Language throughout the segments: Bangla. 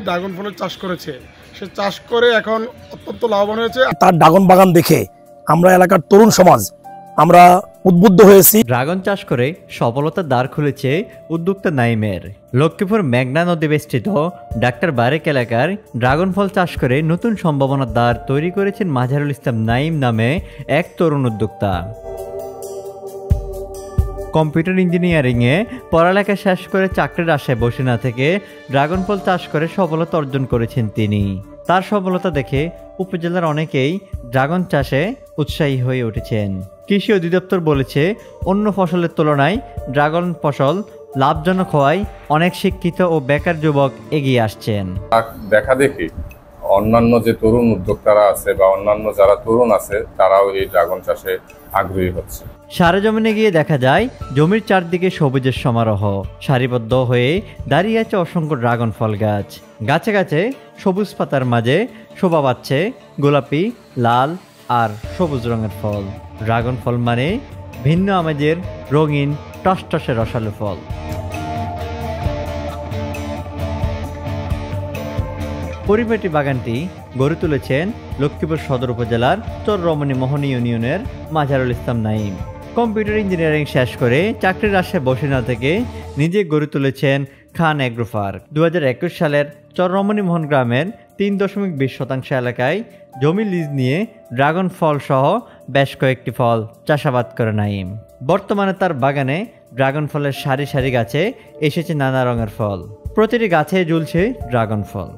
ড্রাগন ফলের চাষ করেছে, সে চাষ করে এখন অত্যন্ত লাভবান হয়েছে। তার ড্রাগন বাগান দেখে আমরা এলাকার তরুণ সমাজ আমরা উদ্বুদ্ধ হয়েছি। ড্রাগন চাষ করে সফলতার দ্বার খুলেছে উদ্যোক্তা নাইমের। লক্ষ্মীপুর মেঘনা নদী বেষ্টিত ডাক্তার বারেক এলাকার ড্রাগন ফল চাষ করে নতুন সম্ভাবনার দ্বার তৈরি করেছেন মাঝারুল ইসলাম নাইম নামে এক তরুণ উদ্যোক্তা। কম্পিউটার ইঞ্জিনিয়ারিংয়ে পড়ালেখা শেষ করে চাকরির আশায় বসে না থেকে ড্রাগন ফল চাষ করে সফলতা অর্জন করেছেন তিনি। তার সফলতা দেখে উপজেলার অনেকেই ড্রাগন চাষে উৎসাহী হয়ে উঠেছেন। কৃষি অধিদপ্তর বলেছে, অন্য ফসলের তুলনায় ড্রাগন ফসল লাভজনক হওয়ায় অনেক শিক্ষিত ও বেকার যুবক এগিয়ে আসছেন। দেখা দেখি অন্যান্য যে তরুণ উদ্যোক্তারা আছে বা অন্যান্য যারা তরুণ আছে তারাও এই ড্রাগন চাষে আগ্রহী হচ্ছে। সরেজমিনে গিয়ে দেখা যায় জমির চারদিকে সবুজের সমারোহ, সারিবদ্ধ হয়ে দাঁড়িয়ে আছে অসংখ্য ড্রাগন ফল গাছ। গাছে গাছে সবুজ পাতার মাঝে শোভা পাচ্ছে গোলাপি, লাল আর সবুজ রঙের ফল। ড্রাগন ফল মানে ভিন্ন আমেজের রঙিন টসটসে রসালো ফল। পরিপাটি বাগানটি গড়ে তুলেছেন লক্ষ্মীপুর সদর উপজেলার চররমণী মোহনী ইউনিয়নের মাঝারুল ইসলাম নাইম। কম্পিউটার ইঞ্জিনিয়ারিং শেষ করে চাকরির আশায় বসে না থেকে নিজে গড়ে তুলেছেন খান এগ্রো পার্ক। 2021 সালের চররমণী মোহন গ্রামের 3.20% এলাকায় জমি লিজ নিয়ে ড্রাগন ফল সহ বেশ কয়েকটি ফল চাষাবাদ করে নাইম। বর্তমানে তার বাগানে ড্রাগন ফলের সারি সারি গাছে এসেছে নানা রঙের ফল। প্রতিটি গাছে ঝুলছে ড্রাগন ফল।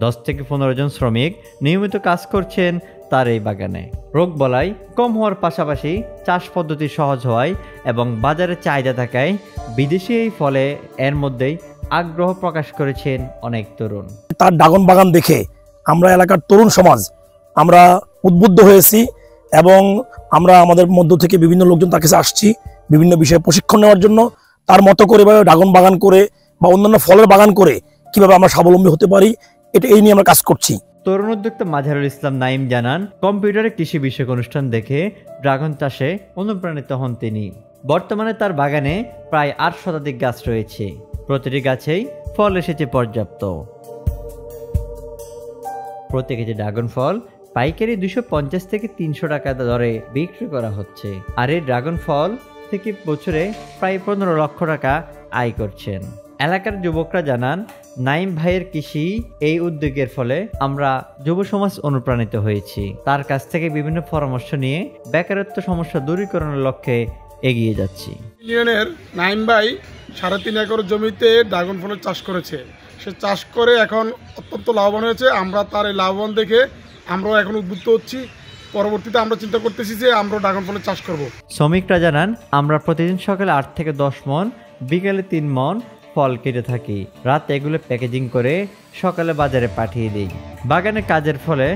10 থেকে 15 জন শ্রমিক নিয়মিত কাজ করছেন তার এই বাগানে। রোগ বলাই কম হওয়ার পাশাপাশি চাষ পদ্ধতি সহজ হওয়ায় এবং বাজারে চাহিদা থাকায় বিদেশি এই ফলে এর মধ্যেই আগ্রহ প্রকাশ করেছেন অনেক তরুণ। তার ড্রাগন বাগান দেখে আমরা এলাকার তরুণ সমাজ আমরা উদ্বুদ্ধ হয়েছি এবং আমরা আমাদের মধ্য থেকে বিভিন্ন লোকজন তার কাছে আসছি বিভিন্ন বিষয়ে প্রশিক্ষণ নেওয়ার জন্য। তার মতো করে ড্রাগন বাগান করে বা অন্যান্য ফলের বাগান করে কিভাবে আমরা স্বাবলম্বী হতে পারি এই নিয়ে আমরা কাজ করছি। তরুণ উদ্যোক্তা মাঝারুল ইসলাম নাইম জানান, কম্পিউটারে কৃষি বিষয়ক অনুষ্ঠান দেখে ড্রাগন চাষে অনুপ্রাণিত হন তিনি। বর্তমানে তার বাগানে প্রায় 8 শতাধিক গাছ রয়েছে। প্রতিটি গাছেই ফল এসেছে পর্যাপ্ত। প্রতি কেজি ড্রাগন ফল পাইকারি 250 থেকে 300 টাকা দরে বিক্রি করা হচ্ছে। আর এই ড্রাগন ফল থেকে বছরে প্রায় 15 লক্ষ টাকা আয় করছেন। এলাকার যুবকরা জানান, নাইম ভাইয়ের কৃষি এই উদ্যোগের ফলে আমরা যুব সমাজ অনুপ্রাণিত হয়েছি। তার কাছ থেকে বিভিন্ন পরামর্শ নিয়ে বেকারত্ব সমস্যা দূরীকরণের লক্ষ্যে এগিয়ে যাচ্ছি। ইউনিয়নের নাইম ভাই 3.5 একর জমিতে ড্রাগন ফলের চাষ করেছে, সে চাষ করে এখন অত্যন্ত লাভবান হয়েছে। আমরা তার এই লাভবান দেখে আমরাও এখন উদ্বুদ্ধ হচ্ছি। পরবর্তীতে আমরা চিন্তা করতেছি যে আমরা ড্রাগন ফলের চাষ করব। শ্রমিকরা জানান, আমরা প্রতিদিন সকালে 8 থেকে 10 মণ, বিকালে 3 মণ ফল কেটে থাকি। রাত এগুলো প্যাকেজিং করে সকালে বাজারে পাঠিয়ে দিই। বাগানে কাজের ফলে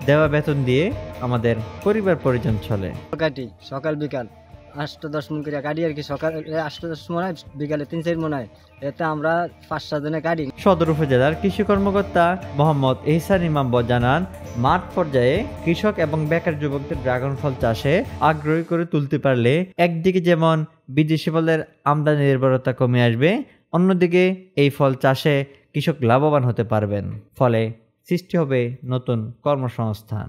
দেওয়া বেতন দিয়ে আমাদের পরিবার পরিজন চলে। কাটি সকাল বিকাল 8-10 মণ করে কাটি আর কি। সকালে 8-10 মণ হয়, বিকালে 3-4 মণ হয়। এতে আমরা 5-7 জনে কাটি। সদর উপজেলার কৃষি কর্মকর্তা মোহাম্মদ এহসান ইমাম জানান, মাঠ পর্যায়ে কৃষক এবং বেকার যুবকদের ড্রাগন ফল চাষে আগ্রহী করে তুলতে পারলে একদিকে যেমন বিদেশি ফলের আমদানি নির্ভরতা কমে আসবে, অন্যদিকে এই ফল চাষে কৃষক লাভবান হতে পারবেন। ফলে সৃষ্টি হবে নতুন কর্মসংস্থান।